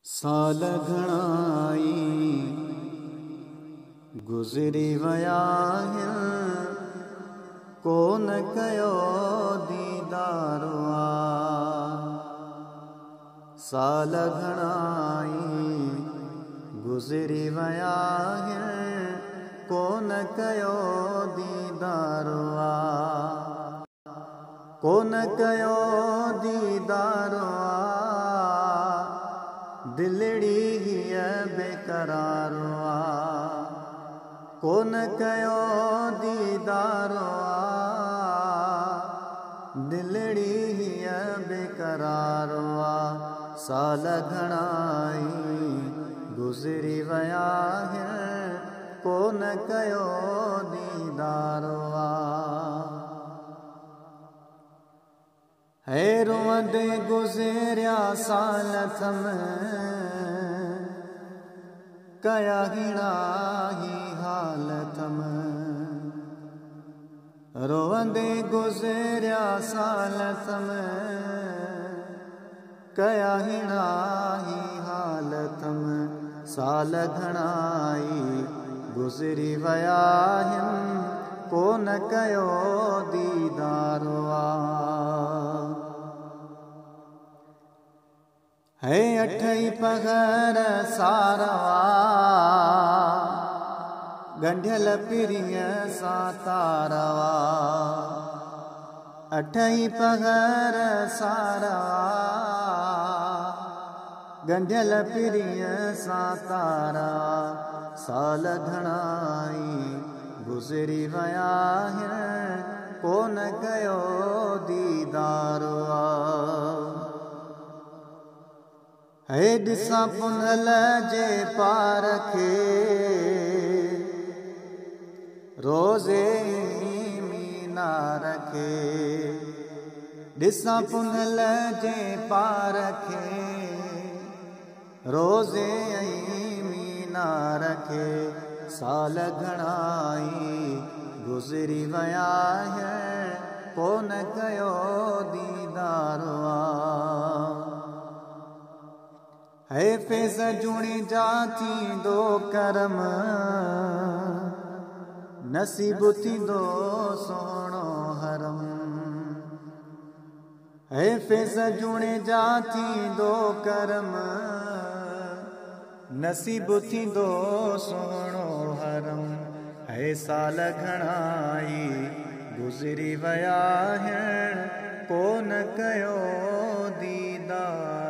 साल घणाई गुज़री वया आहिनि, कोन कयो दीदारो आ। साल घणाई गुज़री वया आहिनि, कोन कयो दीदारो आ। कोन कयो दीदारो आ, दिलड़ी हीअ बेकरारो आ। कोन कयो दीदारो आ, दिलड़ी हीअ बेकरारो आ। साल घणाई गुज़री वया आहिनि, कोन कयो दीदारो आ। है रोअंदे गुज़रिया साल थम, कया हीणा ही हालत में। रोअंदे गुज़रिया साल थम, कया हीणा ही हालत में। साल घणाई गुज़री वया आहिनि, कोन कयो दीदारो आ। है अठई पघर सारवा, गंढियल पिरिय सां तारवा। अठई पघर सारवा, गंढियल पिरिय सां तारवा। साल घणाई गुज़री वया आहिनि, कोन कयो दीदारो आ। है ॾिसां पुनल जे पार खे, रोज़े मीनार खे। ॾिसां पुनल जे पार खे, रोज़े मीनार खे। साल घणाई गुज़री वया आहिनि, कोन कयो दीदारो आ। है फैज़ जुणी जा थींदो करम, नसीब थींदो सोहणो हरम। है फैज़ जुणी जा थींदो करम, नसीब थींदो सोहणो हरम। है साल घणाई गुज़री वया आहिनि, कोन कयो दीदार।